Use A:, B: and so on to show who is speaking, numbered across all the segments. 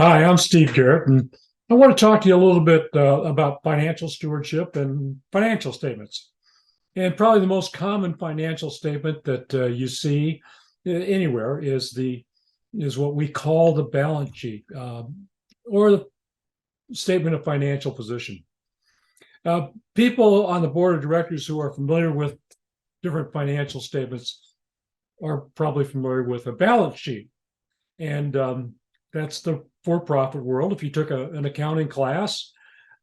A: Hi, I'm Steve Garrett, and I want to talk to you a little bit about financial stewardship and financial statements. And probably the most common financial statement that you see anywhere is what we call the balance sheet or the statement of financial position. People on the board of directors who are familiar with different financial statements are probably familiar with a balance sheet, and that's the for-profit world. If you took an accounting class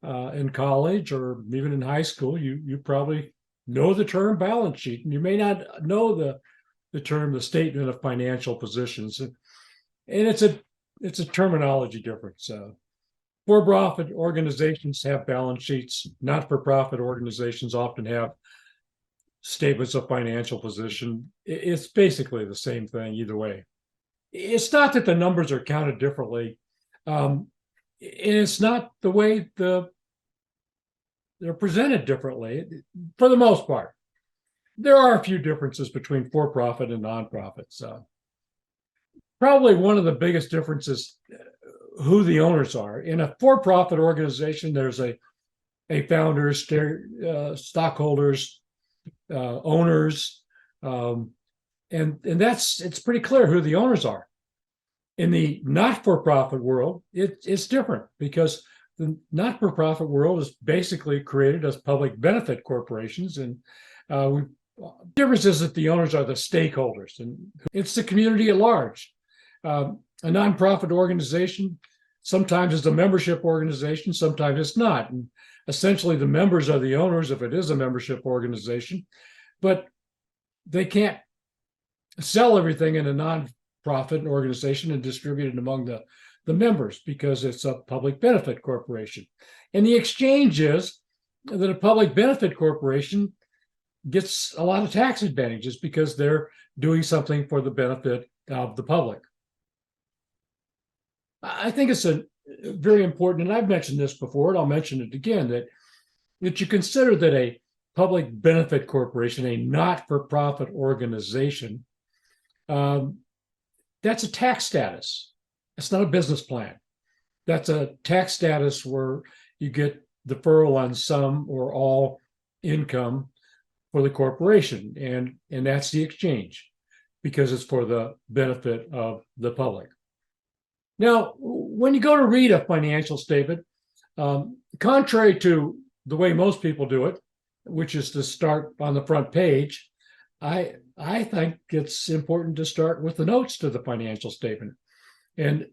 A: in college or even in high school, you probably know the term balance sheet, and you may not know the term the statement of financial positions, and it's a terminology difference. For-profit organizations have balance sheets. Not-for-profit organizations often have statements of financial position. It's basically the same thing either way. It's not that the numbers are counted differently. And it's not the way they're presented differently for the most part. There are a few differences between for-profit and nonprofits. Probably one of the biggest differences who the owners are. In a for-profit organization, there's a founders, stockholders, owners, and it's pretty clear who the owners are. In the not-for-profit world, it's different because the not-for-profit world is basically created as public benefit corporations, and the difference is that the owners are the stakeholders, and it's the community at large. A nonprofit organization sometimes is a membership organization, sometimes it's not. And essentially, the members are the owners if it is a membership organization, but they can't sell everything in a non-profit organization and distribute it among the members because it's a public benefit corporation. And the exchange is that a public benefit corporation gets a lot of tax advantages because they're doing something for the benefit of the public. I think it's a very important, and I've mentioned this before, and I'll mention it again, that you consider that a public benefit corporation, a not-for-profit organization, that's a tax status. It's not a business plan. That's a tax status where you get deferral on some or all income for the corporation, and that's the exchange because it's for the benefit of the public. Now, when you go to read a financial statement, contrary to the way most people do it, which is to start on the front page, I think it's important to start with the notes to the financial statement. And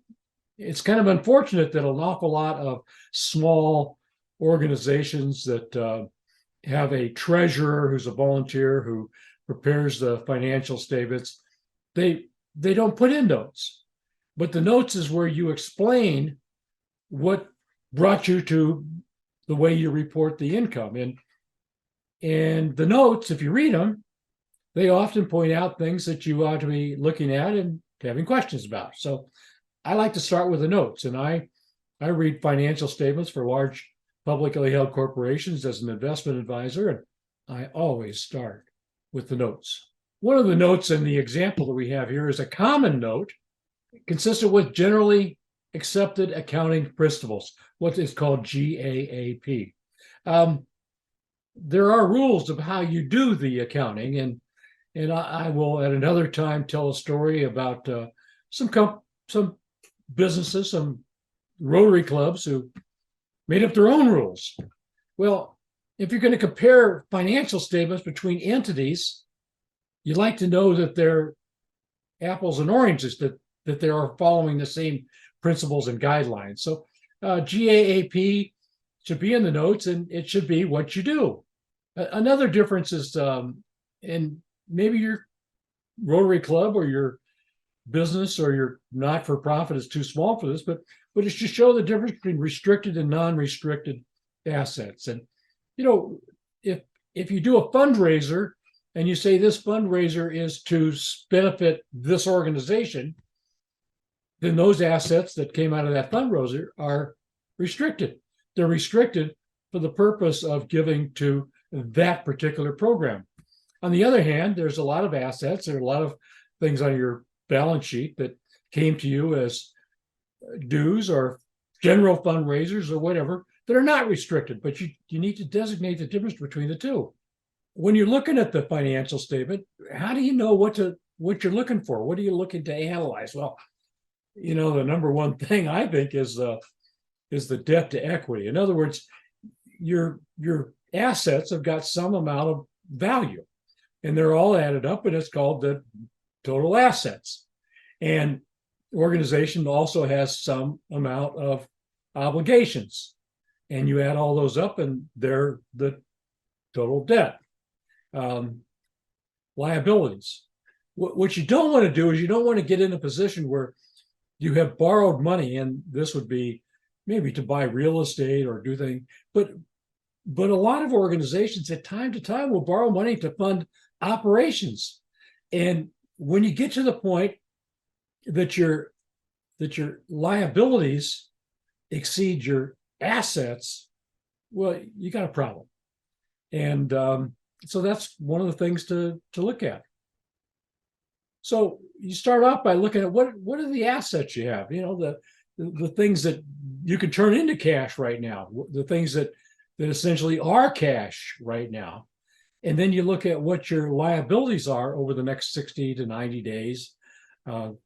A: it's kind of unfortunate that an awful lot of small organizations that have a treasurer who's a volunteer who prepares the financial statements, they don't put in notes. But the notes is where you explain what brought you to the way you report the income. And the notes, if you read them, they often point out things that you ought to be looking at and having questions about. So I like to start with the notes, and I read financial statements for large publicly held corporations as an investment advisor, and I always start with the notes. One of the notes in the example that we have here is a common note consistent with generally accepted accounting principles, what is called GAAP. There are rules of how you do the accounting, and I will at another time tell a story about some businesses, some Rotary clubs who made up their own rules. Well, if you're going to compare financial statements between entities, you'd like to know that they're apples and oranges, that they are following the same principles and guidelines. So GAAP should be in the notes, and it should be what you do. Another difference is, and maybe your Rotary Club or your business or your not-for-profit is too small for this, but it's to show the difference between restricted and non-restricted assets. And if you do a fundraiser and you say this fundraiser is to benefit this organization, then those assets that came out of that fundraiser are restricted. They're restricted for the purpose of giving to that particular program. On the other hand, there's a lot of assets, there are a lot of things on your balance sheet that came to you as dues or general fundraisers or whatever that are not restricted, but you need to designate the difference between the two. When you're looking at the financial statement, how do you know what you're looking for? What are you looking to analyze? Well, the number one thing I think is the debt to equity. In other words, your assets have got some amount of value, and they're all added up, and it's called the total assets. And organization also has some amount of obligations, and you add all those up, and they're the total debt. Liabilities. What you don't want to do is you don't want to get in a position where you have borrowed money, and this would be maybe to buy real estate or do things, but a lot of organizations at time to time will borrow money to fund operations. And when you get to the point that your liabilities exceed your assets, well, you got a problem. And so that's one of the things to look at. So you start off by looking at what are the assets you have, the things that you can turn into cash right now, the things that essentially are cash right now. And then you look at what your liabilities are over the next 60 to 90 days. Do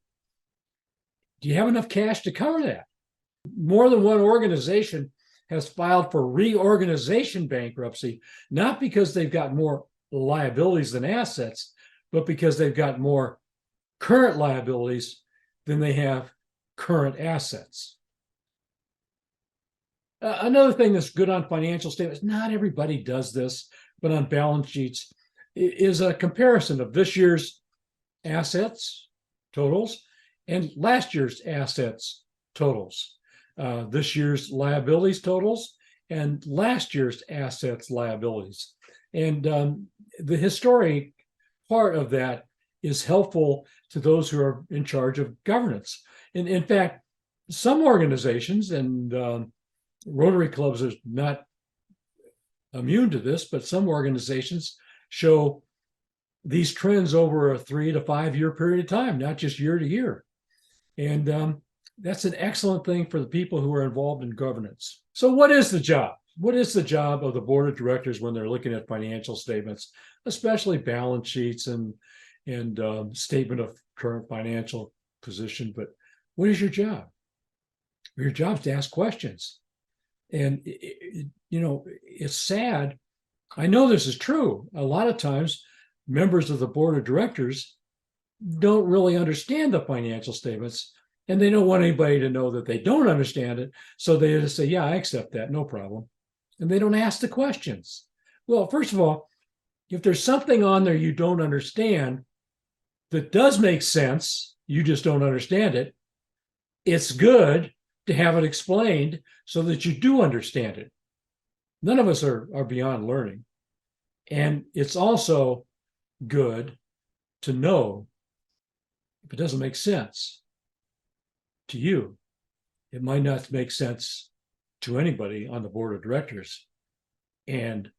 A: you have enough cash to cover that? More than one organization has filed for reorganization bankruptcy, not because they've got more liabilities than assets, but because they've got more current liabilities than they have current assets. Another thing that's good on financial statements, not everybody does this, but on balance sheets, is a comparison of this year's assets totals and last year's assets totals, this year's liabilities totals and last year's assets liabilities. And the historic part of that is helpful to those who are in charge of governance. And in fact, some organizations, and Rotary clubs are not immune to this, but some organizations show these trends over a 3 to 5 year period of time, not just year to year. And that's an excellent thing for the people who are involved in governance. So what is the job? What is the job of the board of directors when they're looking at financial statements, especially balance sheets and statement of current financial position? But what is your job? Your job is to ask questions. And, it's sad. I know this is true. A lot of times, members of the board of directors don't really understand the financial statements, and they don't want anybody to know that they don't understand it. So they just say, yeah, I accept that, no problem. And they don't ask the questions. Well, first of all, if there's something on there you don't understand that does make sense, you just don't understand it, it's good to have it explained so that you do understand it. None of us are beyond learning. And it's also good to know if it doesn't make sense to you. It might not make sense to anybody on the board of directors. And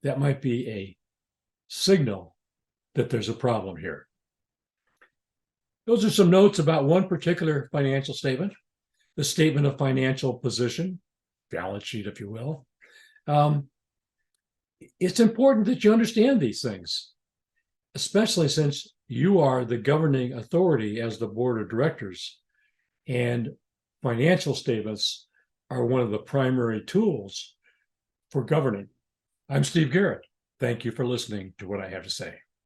A: that might be a signal that there's a problem here. Those are some notes about one particular financial statement, the statement of financial position, balance sheet, if you will. It's important that you understand these things, especially since you are the governing authority as the board of directors, and financial statements are one of the primary tools for governing. I'm Steve Garrett. Thank you for listening to what I have to say.